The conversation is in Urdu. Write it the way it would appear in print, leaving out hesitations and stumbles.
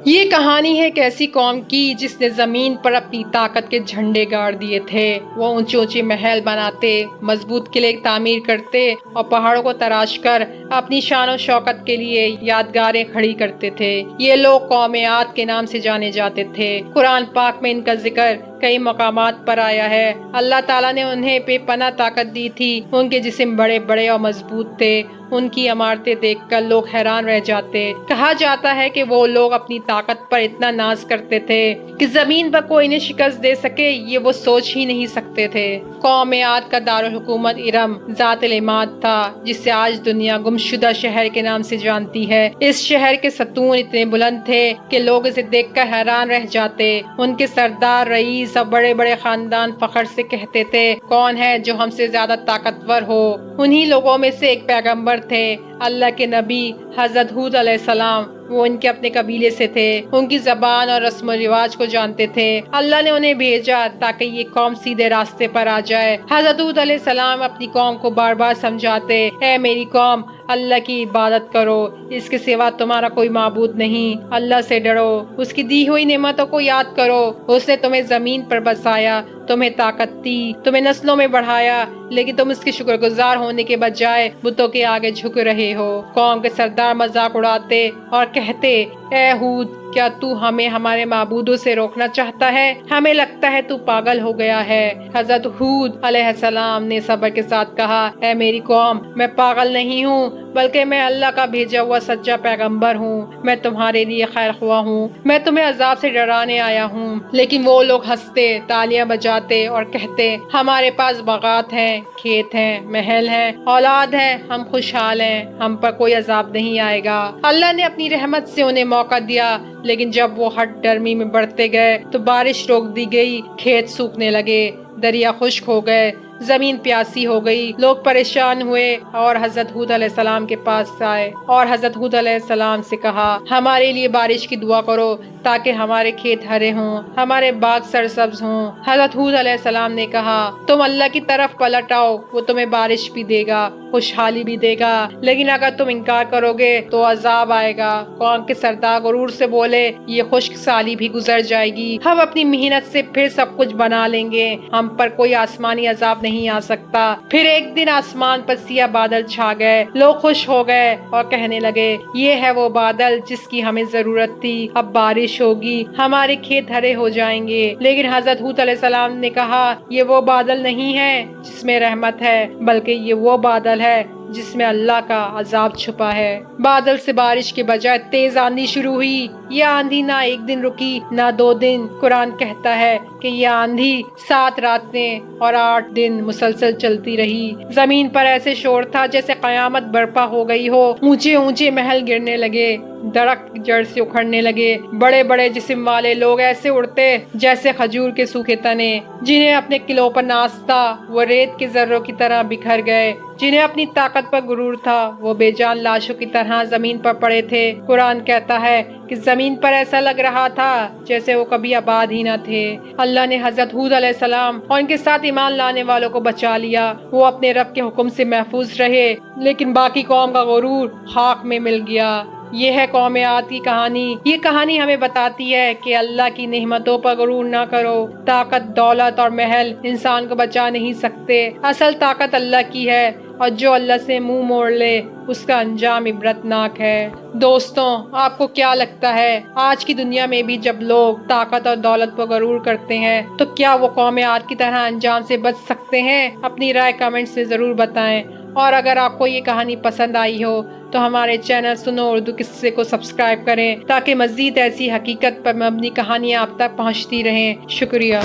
یہ کہانی ہے ایک ایسی قوم کی جس نے زمین پر اپنی طاقت کے جھنڈے گاڑ دیے تھے۔ وہ اونچے اونچے محل بناتے، مضبوط قلعے تعمیر کرتے اور پہاڑوں کو تراش کر اپنی شان و شوکت کے لیے یادگاریں کھڑی کرتے تھے۔ یہ لوگ قوم عاد کے نام سے جانے جاتے تھے۔ قرآن پاک میں ان کا ذکر کئی مقامات پر آیا ہے۔ اللہ تعالیٰ نے انہیں بے پناہ طاقت دی تھی۔ ان کے جسم بڑے بڑے اور مضبوط تھے۔ ان کی عمارتیں دیکھ کر لوگ حیران رہ جاتے۔ کہا جاتا ہے کہ وہ لوگ اپنی طاقت پر اتنا ناز کرتے تھے کہ زمین پر کوئی انہیں شکست دے سکے یہ وہ سوچ ہی نہیں سکتے تھے۔ قوم عاد کا دارالحکومت ارم ذات العماد تھا، جس سے آج دنیا گمشدہ شہر کے نام سے جانتی ہے۔ اس شہر کے ستون اتنے بلند تھے کہ لوگ اسے دیکھ کر حیران رہ جاتے۔ ان کے سردار، رئیس اور بڑے بڑے خاندان فخر سے کہتے تھے، کون ہے جو ہم سے زیادہ طاقتور ہو؟ انہی لوگوں میں سے ایک پیغمبر تھے، اللہ کے نبی حضرت ہود علیہ السلام۔ وہ ان کے اپنے قبیلے سے تھے، ان کی زبان اور رسم و رواج کو جانتے تھے۔ اللہ نے انہیں بھیجا تاکہ یہ قوم سیدھے راستے پر آ جائے۔ حضرت ہود علیہ السلام اپنی قوم کو بار بار سمجھاتے، اے میری قوم، اللہ کی عبادت کرو، اس کے سوا تمہارا کوئی معبود نہیں۔ اللہ سے ڈرو، اس کی دی ہوئی نعمتوں کو یاد کرو۔ اس نے تمہیں زمین پر بسایا، تمہیں طاقت دی، تمہیں نسلوں میں بڑھایا، لیکن تم اس کے شکر گزار ہونے کے بجائے بتوں کے آگے جھک رہے ہو۔ قوم کے سردار مذاق اڑاتے اور کہتے، اے ہود، کیا تو ہمیں ہمارے معبودوں سے روکنا چاہتا ہے؟ ہمیں لگتا ہے تو پاگل ہو گیا ہے۔ حضرت ہود علیہ السلام نے صبر کے ساتھ کہا، اے میری قوم، میں پاگل نہیں ہوں، بلکہ میں اللہ کا بھیجا ہوا سچا پیغمبر ہوں۔ میں تمہارے لیے خیر خواہ ہوں، میں تمہیں عذاب سے ڈرانے آیا ہوں۔ لیکن وہ لوگ ہنستے، تالیاں بجاتے اور کہتے، ہمارے پاس باغات ہیں، کھیت ہیں، محل ہیں، اولاد ہے، ہم خوشحال ہیں، ہم پر کوئی عذاب نہیں آئے گا۔ اللہ نے اپنی رحمت سے انہیں موقع دیا، لیکن جب وہ ہٹ ڈرمی میں بڑھتے گئے تو بارش روک دی گئی، کھیت سوکھنے لگے، دریا خشک ہو گئے، زمین پیاسی ہو گئی۔ لوگ پریشان ہوئے اور حضرت ہود علیہ السلام کے پاس آئے اور حضرت ہود علیہ السلام سے کہا، ہمارے لیے بارش کی دعا کرو تاکہ ہمارے کھیت ہرے ہوں، ہمارے باغ سرسبز ہوں۔ حضرت ہود علیہ السلام نے کہا، تم اللہ کی طرف پلٹ آؤ، وہ تمہیں بارش بھی دے گا، خوشحالی بھی دے گا، لیکن اگر تم انکار کرو گے تو عذاب آئے گا۔ قوم کے سردار غرور سے بولے، یہ خشک سالی بھی گزر جائے گی، ہم اپنی محنت سے پھر سب کچھ بنا لیں گے، ہم پر کوئی آسمانی عذاب نہیں آ سکتا۔ پھر ایک دن آسمان پر سیاہ بادل چھا گئے، لوگ خوش ہو گئے اور کہنے لگے، یہ ہے وہ بادل جس کی ہمیں ضرورت تھی، اب بارش ہوگی، ہمارے کھیت ہرے ہو جائیں گے۔ لیکن حضرت ہود علیہ السلام نے کہا، یہ وہ بادل نہیں ہے جس میں رحمت ہے، بلکہ یہ وہ بادل ہے جس میں اللہ کا عذاب چھپا ہے۔ بادل سے بارش کے بجائے تیز آندھی شروع ہوئی۔ یہ آندھی نہ ایک دن رکی نہ 2 دن۔ قرآن کہتا ہے کہ یہ آندھی 7 راتیں اور 8 دن مسلسل چلتی رہی۔ زمین پر ایسے شور تھا جیسے قیامت برپا ہو گئی ہو۔ اونچے اونچے محل گرنے لگے، درخت جڑ سے اکھڑنے لگے، بڑے بڑے جسم والے لوگ ایسے اڑتے جیسے کھجور کے سوکھے تنے۔ جنہیں اپنے قلعوں پر ناز تھا وہ ریت کے ذروں کی طرح بکھر گئے، جنہیں اپنی طاقت پر غرور تھا وہ بے جان لاشوں کی طرح زمین پر پڑے تھے۔ قرآن کہتا ہے کہ زمین پر ایسا لگ رہا تھا جیسے وہ کبھی آباد ہی نہ تھے۔ اللہ نے حضرت ہود علیہ السلام اور ان کے ساتھ ایمان لانے والوں کو بچا لیا، وہ اپنے رب کے حکم سے محفوظ رہے، لیکن باقی قوم کا غرور خاک میں مل گیا۔ یہ ہے قوم عاد کی کہانی۔ یہ کہانی ہمیں بتاتی ہے کہ اللہ کی نعمتوں پر غرور نہ کرو۔ طاقت، دولت اور محل انسان کو بچا نہیں سکتے، اصل طاقت اللہ کی ہے، اور جو اللہ سے منہ موڑ لے اس کا انجام عبرتناک ہے۔ دوستوں، آپ کو کیا لگتا ہے آج کی دنیا میں بھی جب لوگ طاقت اور دولت پر غرور کرتے ہیں تو کیا وہ قوم عاد کی طرح انجام سے بچ سکتے ہیں؟ اپنی رائے کمنٹس میں ضرور بتائیں، اور اگر آپ کو یہ کہانی پسند آئی ہو تو ہمارے چینل سنو اردو قصے کو سبسکرائب کریں تاکہ مزید ایسی حقیقت پر مبنی کہانیاں آپ تک پہنچتی رہیں۔ شکریہ۔